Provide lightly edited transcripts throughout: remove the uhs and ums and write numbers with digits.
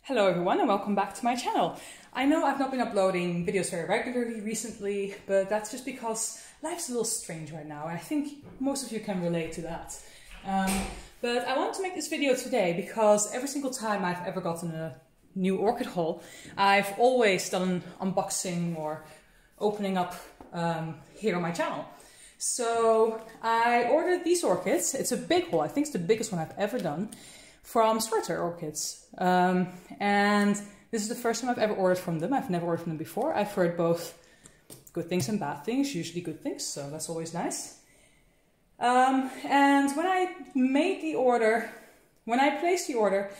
Hello everyone and welcome back to my channel. I know I've not been uploading videos very regularly recently, but that's just because life's a little strange right now and I think most of you can relate to that. But I want to make this video today because every single time I've ever gotten a new orchid haul, I've always done an unboxing or opening up here on my channel. So I ordered these orchids. It's a big haul. I think it's the biggest one I've ever done, from Schwerter Orchids. And this is the first time I've ever ordered from them. I've never ordered from them before. I've heard both good things and bad things, usually good things, so that's always nice. And when I made the order, when I placed the order,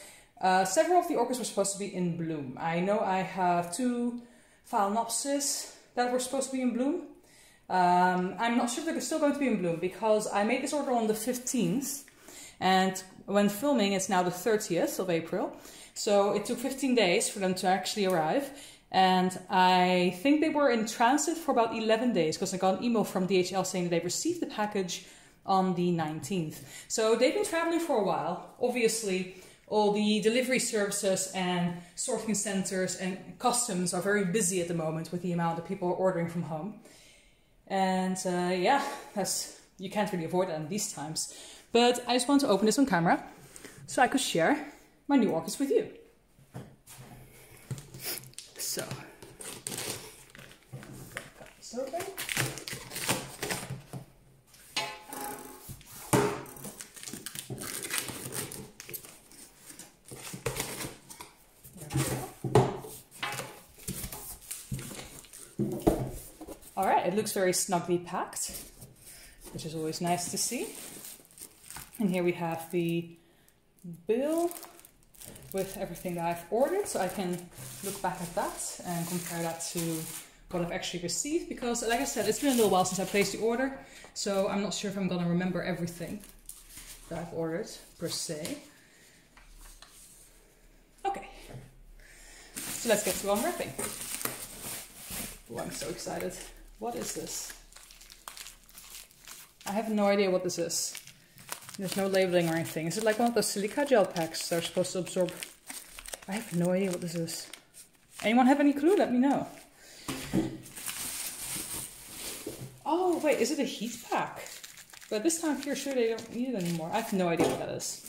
several of the orchids were supposed to be in bloom. I know I have two Phalaenopsis that were supposed to be in bloom. I'm not sure if they're still going to be in bloom because I made this order on the 15th and when filming it's now the 30th of April. So it took 15 days for them to actually arrive. And I think they were in transit for about 11 days because I got an email from DHL saying that they received the package on the 19th. So they've been traveling for a while. Obviously, all the delivery services and sorting centers and customs are very busy at the moment with the amount of people ordering from home. And yeah, you can't really avoid that in these times. But I just want to open this on camera so I could share my new orchids with you. So, cut this open. Alright, it looks very snugly packed, which is always nice to see. And here we have the bill with everything that I've ordered, so I can look back at that and compare that to what I've actually received, because like I said, it's been a little while since I placed the order, so I'm not sure if I'm gonna remember everything that I've ordered per se. Okay, so let's get to unwrapping. Oh, I'm so excited. What is this? I have no idea what this is. There's no labeling or anything. Is it like one of those silica gel packs that are supposed to absorb? I have no idea what this is. Anyone have any clue? Let me know. Oh, wait, is it a heat pack? But this time here, sure they don't need it anymore. I have no idea what that is.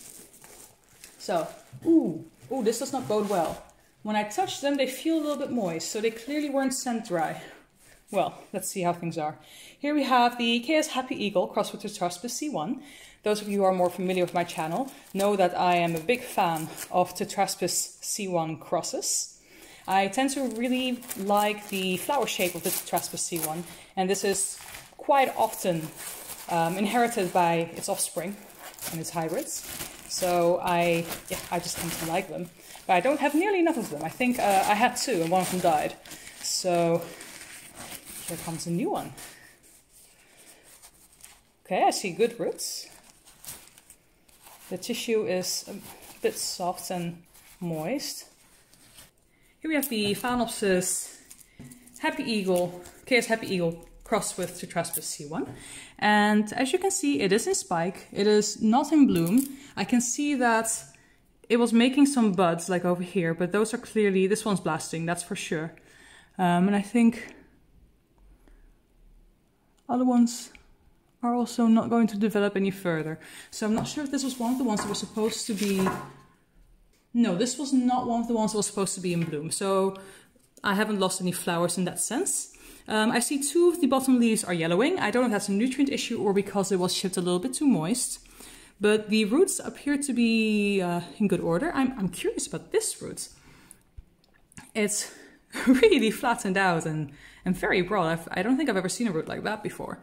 So, ooh, this does not bode well. When I touch them, they feel a little bit moist, so they clearly weren't scent dry. Well, let's see how things are. Here we have the KS Happy Eagle crossed with Tetraspis C1. Those of you who are more familiar with my channel know that I am a big fan of Tetraspis C1 crosses. I tend to really like the flower shape of the Tetraspis C1, and this is quite often inherited by its offspring and its hybrids. So I just tend to like them. But I don't have nearly enough of them. I think I had two and one of them died. So here comes a new one. Okay, I see good roots. The tissue is a bit soft and moist. Here we have the Phalaenopsis Happy Eagle, KS Happy Eagle crossed with Tetraspis C1. And as you can see, it is in spike. It is not in bloom. I can see that it was making some buds like over here, but those are clearly, this one's blasting, that's for sure. And I think other ones are also not going to develop any further. So I'm not sure if this was one of the ones that was supposed to be... No, this was not one of the ones that was supposed to be in bloom. So I haven't lost any flowers in that sense. I see two of the bottom leaves are yellowing. I don't know if that's a nutrient issue or because it was shipped a little bit too moist. But the roots appear to be in good order. I'm curious about this root. It's really flattened out and very broad. I don't think I've ever seen a root like that before.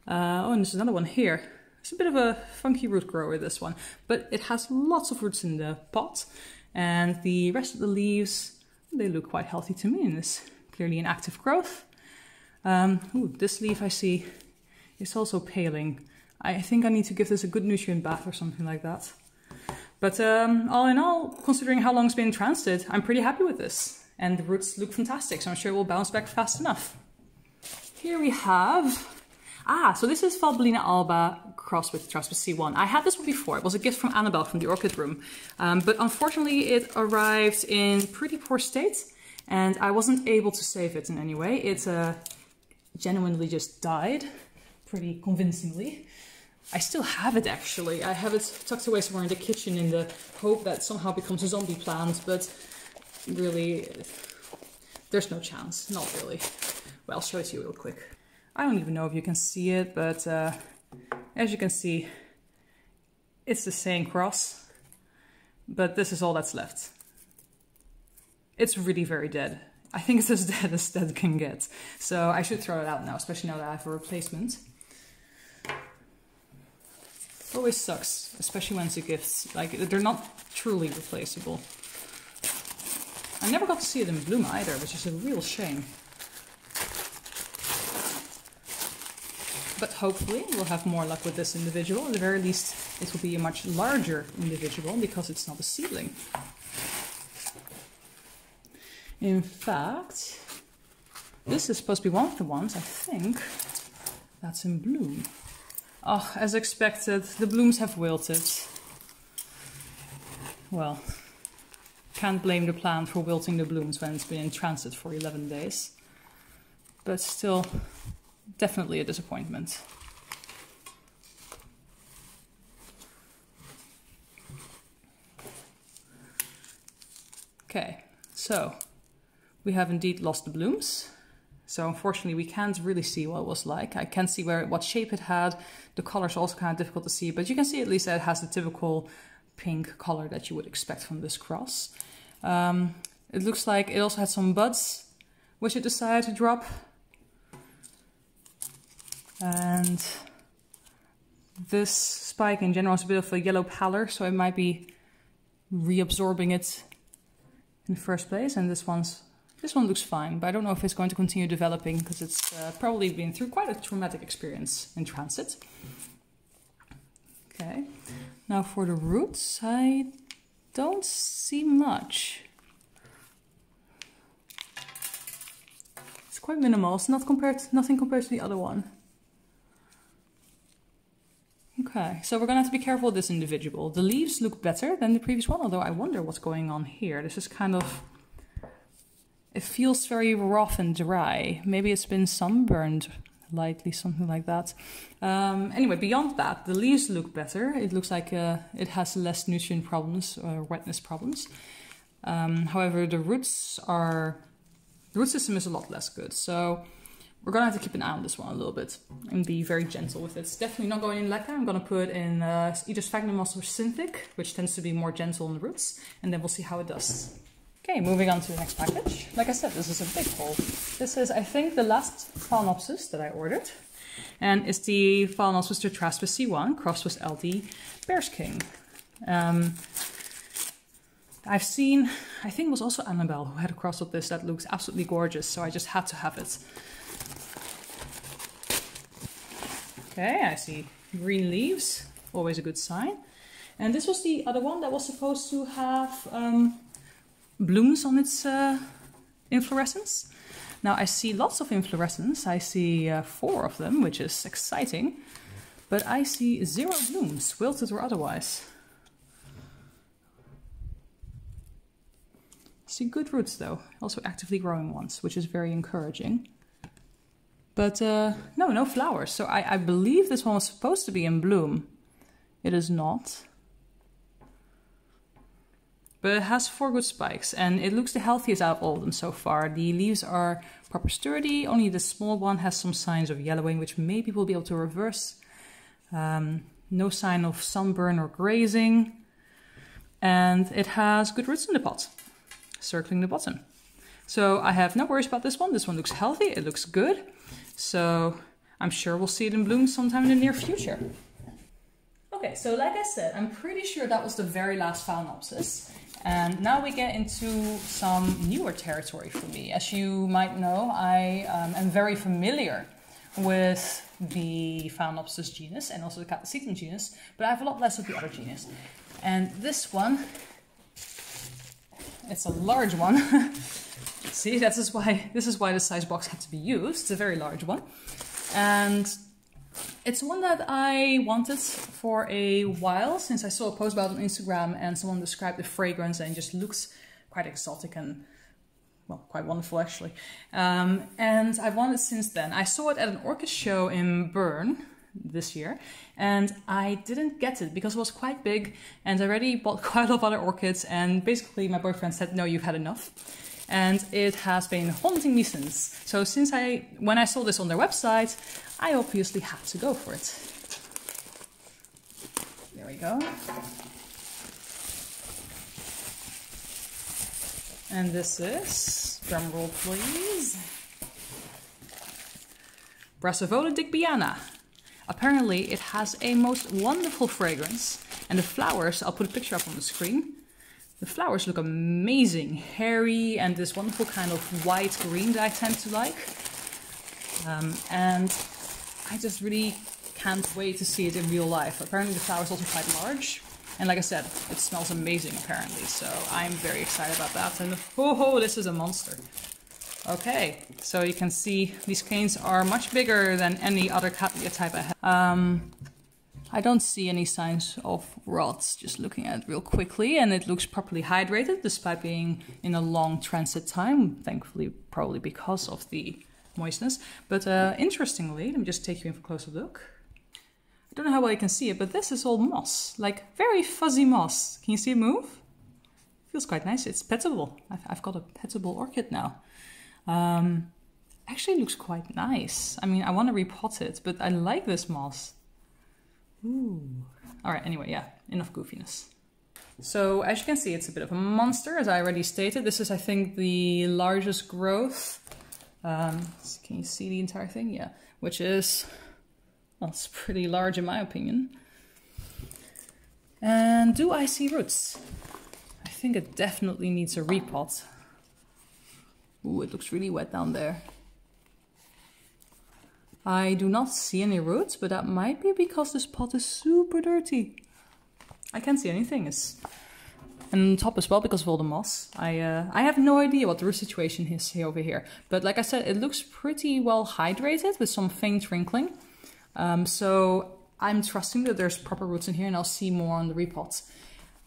Oh, and there's another one here. It's a bit of a funky root grower, this one. But it has lots of roots in the pot. And the rest of the leaves, they look quite healthy to me. And it's clearly an active growth. Ooh, this leaf I see is also paling. I think I need to give this a good nutrient bath or something like that. But all in all, considering how long it's been in transit, I'm pretty happy with this. And the roots look fantastic, so I'm sure it will bounce back fast enough. Here we have... so this is bellina alba crossed with Tetraspis C1. I had this one before. It was a gift from Annabelle from the Orchid Room. But unfortunately it arrived in pretty poor state and I wasn't able to save it in any way. It genuinely just died pretty convincingly. I still have it actually. I have it tucked away somewhere in the kitchen in the hope that somehow becomes a zombie plant, but really, there's no chance. Not really. Well, I'll show it to you real quick. I don't even know if you can see it, but as you can see, it's the same cross, but this is all that's left. It's really very dead. I think it's as dead as dead can get. So I should throw it out now, especially now that I have a replacement. Always sucks, especially when it's a gift. Like, they're not truly replaceable. I never got to see it in bloom either, which is a real shame. But hopefully we'll have more luck with this individual. At the very least, it will be a much larger individual because it's not a seedling. In fact, this is supposed to be one of the ones, I think, that's in bloom. Oh, as expected, the blooms have wilted. Well, can't blame the plant for wilting the blooms when it's been in transit for 11 days. But still, definitely a disappointment. Okay, so we have indeed lost the blooms. So unfortunately we can't really see what it was like. I can't see what shape it had. The color's also kind of difficult to see, but you can see at least that it has the typical pink color that you would expect from this cross. It looks like it also had some buds, which it decided to drop. And this spike in general is a bit of a yellow pallor, so it might be reabsorbing it in the first place. And this one looks fine, but I don't know if it's going to continue developing because it's probably been through quite a traumatic experience in transit. Okay, now for the roots, I don't see much. It's quite minimal. It's nothing compared to the other one. Okay, so we're gonna have to be careful with this individual. The leaves look better than the previous one, although I wonder what's going on here. This is kind of... It feels very rough and dry. Maybe it's been sunburned lightly, something like that. Anyway, beyond that, the leaves look better. It looks like it has less nutrient problems or wetness problems. However, the root system is a lot less good. So we're gonna have to keep an eye on this one a little bit and be very gentle with it. It's definitely not going in leca. I'm gonna put in either sphagnum moss or synthic, which tends to be more gentle on the roots, and then we'll see how it does. Okay, moving on to the next package. Like I said, this is a big haul. This is, I think, the last Phalaenopsis that I ordered. And it's the Phalaenopsis Tetraspis C1 crossed with Lds Bear King. I've seen, I think it was also Annabelle who had a cross of this that looks absolutely gorgeous, so I just had to have it. Okay, I see green leaves, always a good sign. And this was the other one that was supposed to have blooms on its inflorescence. Now I see lots of inflorescence. I see 4 of them, which is exciting, but I see 0 blooms, wilted or otherwise. I see good roots though, also actively growing ones, which is very encouraging. But no flowers. So I believe this one was supposed to be in bloom. It is not. But it has 4 good spikes, and it looks the healthiest out of all of them so far. The leaves are proper sturdy, only the small one has some signs of yellowing, which maybe we'll be able to reverse. No sign of sunburn or grazing. And it has good roots in the pot, circling the bottom. So I have no worries about this one. This one looks healthy, it looks good. So I'm sure we'll see it in bloom sometime in the near future. Okay, so like I said, I'm pretty sure that was the very last Phalaenopsis. And now we get into some newer territory for me. As you might know, I am very familiar with the Phalaenopsis genus and also the Catasetum genus, but I have a lot less of the other genus. And this one, it's a large one. See, this is why the size box had to be used. It's a very large one. And It's one that I wanted for a while, since I saw a post about it on Instagram and someone described the fragrance and it just looks quite exotic and, well, quite wonderful actually. And I've wanted it since then. I saw it at an orchid show in Bern this year and I didn't get it because it was quite big and I already bought quite a lot of other orchids, and basically my boyfriend said, no, you've had enough. And it has been haunting me since. So when I saw this on their website, I obviously had to go for it. There we go. And this is, drumroll please, Brassavola digbyana. Apparently it has a most wonderful fragrance, and the flowers, I'll put a picture up on the screen. The flowers look amazing, hairy, and this wonderful kind of white green that I tend to like. And I just really can't wait to see it in real life. Apparently the flower is also quite large. And like I said, it smells amazing apparently. So I'm very excited about that. And oh, this is a monster. Okay, so you can see these canes are much bigger than any other Cattleya type I have. I don't see any signs of rots, just looking at it real quickly, and it looks properly hydrated despite being in a long transit time, thankfully probably because of the moistness. But interestingly, let me just take you in for a closer look. I don't know how well you can see it, but this is all moss, like very fuzzy moss. Can you see it move? Feels quite nice. It's petable. I've got a petable orchid now. Actually looks quite nice. I mean, I want to repot it, but I like this moss. Ooh. Alright, anyway, yeah, enough goofiness. So, as you can see, it's a bit of a monster, as I already stated. This is, I think, the largest growth. Can you see the entire thing? Yeah, which is, well, it's pretty large in my opinion. And do I see roots? I think it definitely needs a repot. Ooh, it looks really wet down there. I do not see any roots, but that might be because this pot is super dirty. I can't see anything. And on top as well, because of all the moss. I have no idea what the root situation is here over here. But like I said, it looks pretty well hydrated with some faint wrinkling. So I'm trusting that there's proper roots in here, and I'll see more on the repot.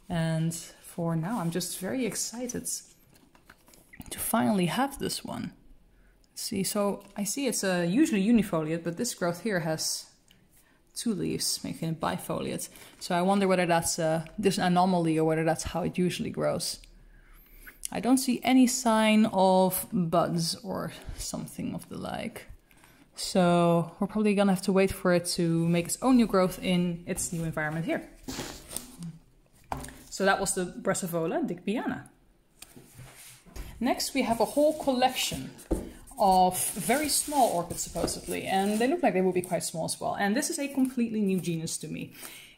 And for now, I'm just very excited to finally have this one. See, so I see it's usually unifoliate, but this growth here has 2 leaves, making it bifoliate. So I wonder whether that's this anomaly or whether that's how it usually grows. I don't see any sign of buds or something of the like. So we're probably gonna have to wait for it to make its own new growth in its new environment here. So that was the Brassavola digbyana. Next we have a whole collection of very small orchids supposedly, and they look like they will be quite small as well. And this is a completely new genus to me,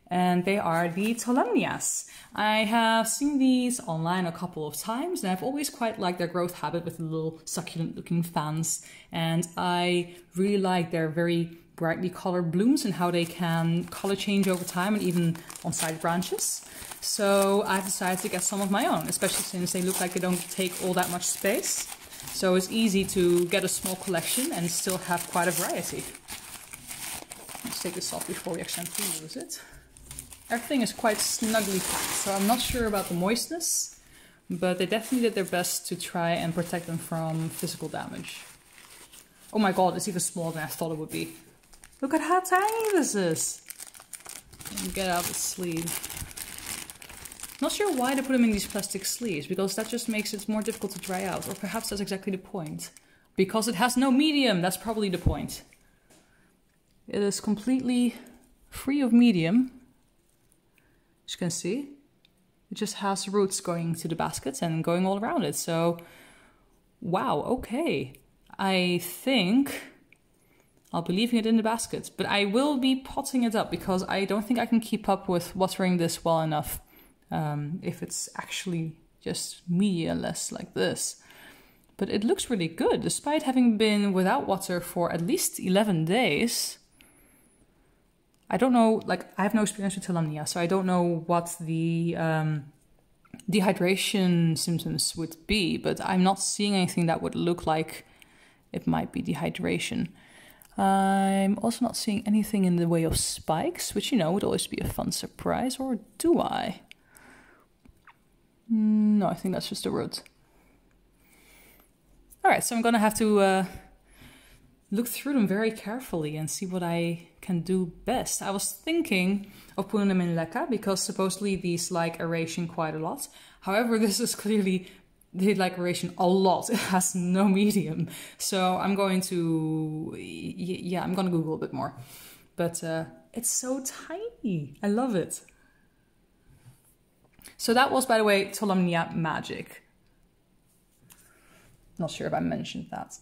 and they are the Tolumnias. I have seen these online a couple of times, and I've always quite liked their growth habit with the little succulent looking fans, and I really like their very brightly colored blooms and how they can color change over time and even on side branches. So I've decided to get some of my own, especially since they look like they don't take all that much space. So it's easy to get a small collection and still have quite a variety. Let's take this off before we accidentally lose it. Everything is quite snugly packed, so I'm not sure about the moistness, but they definitely did their best to try and protect them from physical damage. Oh my god, it's even smaller than I thought it would be. Look at how tiny this is! Let me get out the sleeve. Not sure why they put them in these plastic sleeves, because that just makes it more difficult to dry out. Or perhaps that's exactly the point. Because it has no medium, that's probably the point. It is completely free of medium. As you can see, it just has roots going to the baskets and going all around it. So, wow, okay. I think I'll be leaving it in the basket. But I will be potting it up, because I don't think I can keep up with watering this well enough. If it's actually just media-less like this. But it looks really good, despite having been without water for at least 11 days. I don't know, like, I have no experience with Tolumnia, so I don't know what the dehydration symptoms would be, but I'm not seeing anything that would look like it might be dehydration. I'm also not seeing anything in the way of spikes, which, you know, would always be a fun surprise. Or do I? No, I think that's just the root. Alright, so I'm gonna have to look through them very carefully and see what I can do best. I was thinking of putting them in leca because supposedly these like aeration quite a lot. However, this is clearly, they like aeration a lot. It has no medium. So I'm going to, yeah, I'm gonna Google a bit more. But it's so tiny. I love it. So that was, by the way, Tolumnia Magic. Not sure if I mentioned that.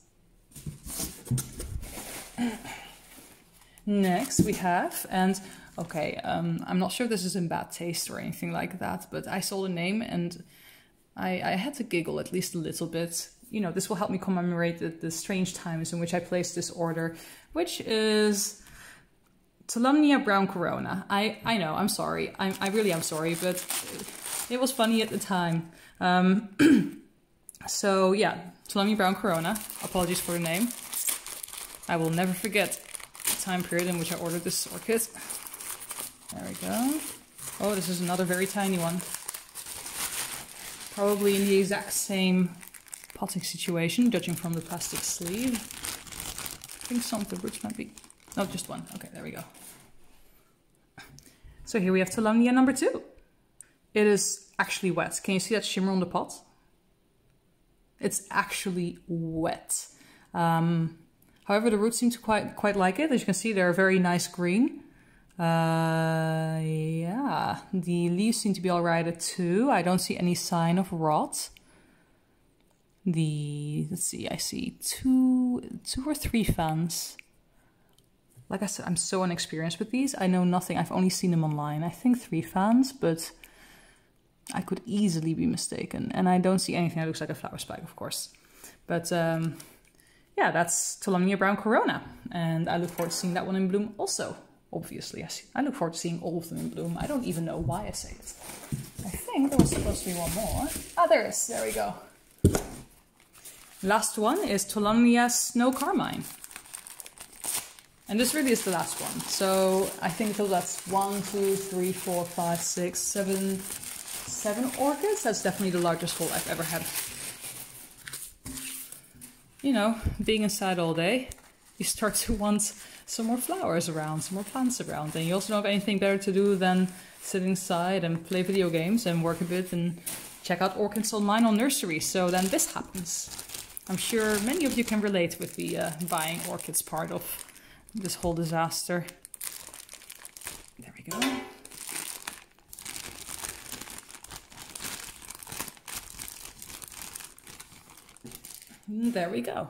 Next we have, and okay, I'm not sure if this is in bad taste or anything like that, but I saw the name and I had to giggle at least a little bit. You know, this will help me commemorate the strange times in which I placed this order, which is Tolumnia Brown Corona. I know, I'm sorry. I really am sorry, but it was funny at the time. So yeah, Tolumnia Brown Corona. Apologies for the name. I will never forget the time period in which I ordered this orchid. There we go. Oh, this is another very tiny one. Probably in the exact same potting situation, judging from the plastic sleeve. I think some of the roots might be... No, just one. Okay, there we go. So here we have Tolumnia number 2. It is actually wet. Can you see that shimmer on the pot? It's actually wet. However, the roots seem to quite like it. As you can see, they're a very nice green. Yeah, the leaves seem to be alright too. I don't see any sign of rot. Let's see, I see two or three fans. Like I said, I'm so inexperienced with these. I know nothing. I've only seen them online. I think 3 fans, but I could easily be mistaken. And I don't see anything that looks like a flower spike, of course. But yeah, that's Tolumnia Brown Corona. And I look forward to seeing that one in bloom also. Obviously, I look forward to seeing all of them in bloom. I don't even know why I say it. I think there was supposed to be one more. Ah, there is. There we go. Last one is Tolumnia Snow Carmine. And this really is the last one. So I think that's 1, 2, 3, 4, 5, 6, 7 orchids. That's definitely the largest haul I've ever had. You know, being inside all day, you start to want some more flowers around, some more plants around. And you also don't have anything better to do than sit inside and play video games and work a bit and check out orchids online on nurseries. So then this happens. I'm sure many of you can relate with the buying orchids part of this whole disaster. There we go. There we go.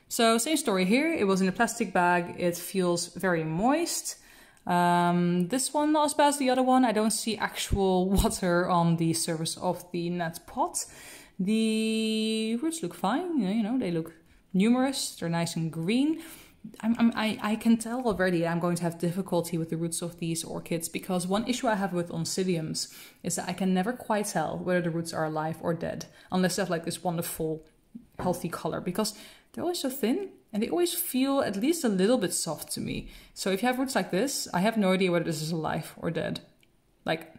So same story here. It was in a plastic bag. It feels very moist. This one not as bad as the other one. I don't see actual water on the surface of the net pot. The roots look fine. You know, they look numerous. They're nice and green. I can tell already I'm going to have difficulty with the roots of these orchids because one issue I have with oncidiums is that I can never quite tell whether the roots are alive or dead unless they have like this wonderful healthy color because they're always so thin and they always feel at least a little bit soft to me. So if you have roots like this, I have no idea whether this is alive or dead. Like,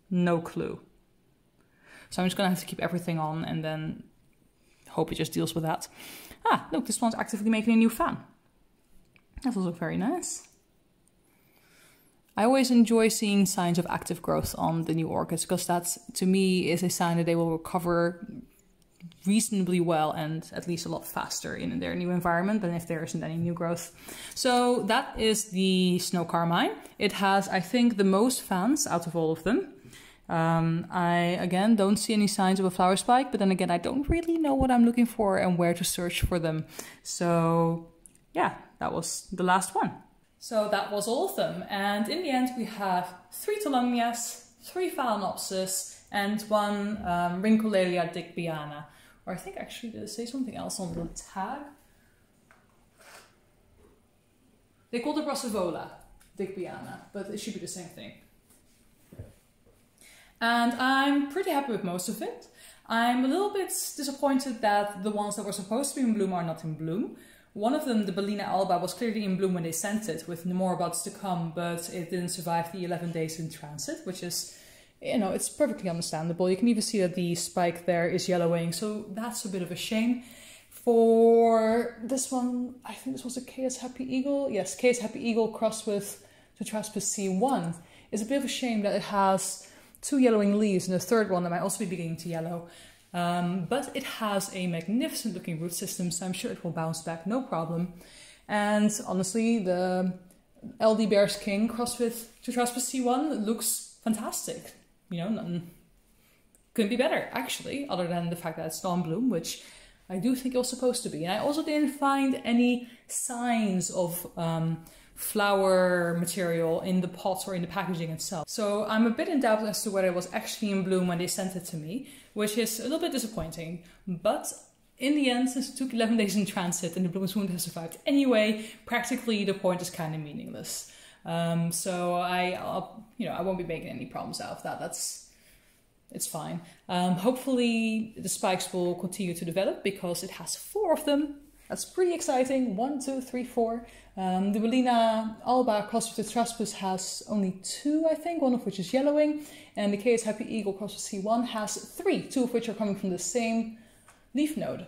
no clue. So I'm just gonna have to keep everything on and then hope it just deals with that. Ah, look, this one's actively making a new fan. That will look very nice. I always enjoy seeing signs of active growth on the new orchids because that, to me, is a sign that they will recover reasonably well and at least a lot faster in their new environment than if there isn't any new growth. So that is the Snow Carmine. It has, I think, the most fans out of all of them. I, again, don't see any signs of a flower spike, but then again, I don't really know what I'm looking for and where to search for them. So yeah, that was the last one. So that was all of them. And in the end, we have 3 Tolumnias, 3 Phalaenopsis, and 1 rhyncholaelia digbyana. Or I think actually, did it say something else on the tag? They called it Brassavola digbyana, but it should be the same thing. And I'm pretty happy with most of it. I'm a little bit disappointed that the ones that were supposed to be in bloom are not in bloom. One of them, the bellina alba, was clearly in bloom when they sent it, with more buds to come, but it didn't survive the 11 days in transit, which is, you know, it's perfectly understandable. You can even see that the spike there is yellowing, so that's a bit of a shame. For this one, I think this was a KS Happy Eagle. Yes, KS Happy Eagle crossed with Tetraspis C1. It's a bit of a shame that it has 2 yellowing leaves and a third one that might also be beginning to yellow. But it has a magnificent looking root system, so I'm sure it will bounce back, no problem. And honestly, the Lds Bear King crossed with Tetraspis C1 looks fantastic. You know, nothing couldn't be better, actually, other than the fact that it's still in bloom, which I do think it was supposed to be. And I also didn't find any signs of flower material in the pots or in the packaging itself. So I'm a bit in doubt as to whether it was actually in bloom when they sent it to me, which is a little bit disappointing. But in the end, since it took 11 days in transit and the blooms wouldn't have survived anyway, practically the point is kind of meaningless. So I won't be making any problems out of that. It's fine. Hopefully the spikes will continue to develop because it has 4 of them. That's pretty exciting. 1, 2, 3, 4. The bellina alba crossed with the Tetraspis has only 2, I think, one of which is yellowing. And the KS Happy Eagle crossed with C1 has 3, 2 of which are coming from the same leaf node.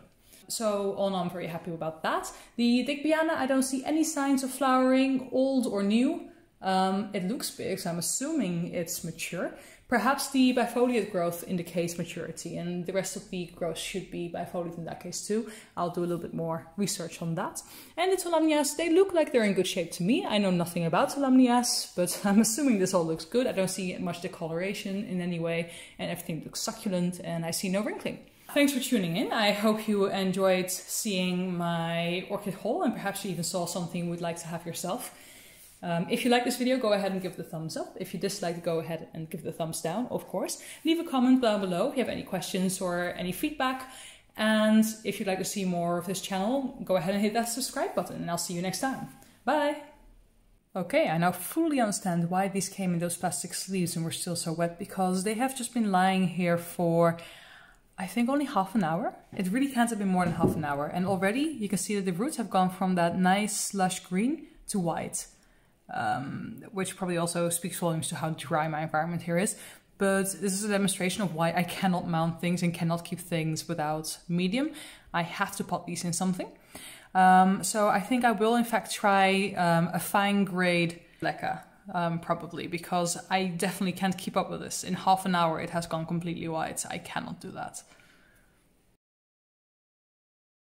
So all in all, I'm very happy about that. The digbyana, I don't see any signs of flowering, old or new. It looks big, so I'm assuming it's mature. Perhaps the bifoliate growth indicates maturity, and the rest of the growth should be bifoliate in that case too. I'll do a little bit more research on that. And the Tolumnias, they look like they're in good shape to me. I know nothing about Tolumnias, but I'm assuming this all looks good. I don't see much discoloration in any way, and everything looks succulent, and I see no wrinkling. Thanks for tuning in. I hope you enjoyed seeing my orchid haul, and perhaps you even saw something you would like to have yourself. If you like this video, go ahead and give it a thumbs up. If you dislike, go ahead and give it a thumbs down, of course. Leave a comment down below if you have any questions or any feedback. And if you'd like to see more of this channel, go ahead and hit that subscribe button, and I'll see you next time. Bye! Okay, I now fully understand why these came in those plastic sleeves and were still so wet, because they have just been lying here for, I think, only half an hour. It really can't have been more than half an hour. And already you can see that the roots have gone from that nice lush green to white. Which probably also speaks volumes to how dry my environment here is. But this is a demonstration of why I cannot mount things and cannot keep things without medium. I have to pot these in something. So I think I will in fact try a fine grade leca, probably, because I definitely can't keep up with this. In half an hour it has gone completely white. I cannot do that.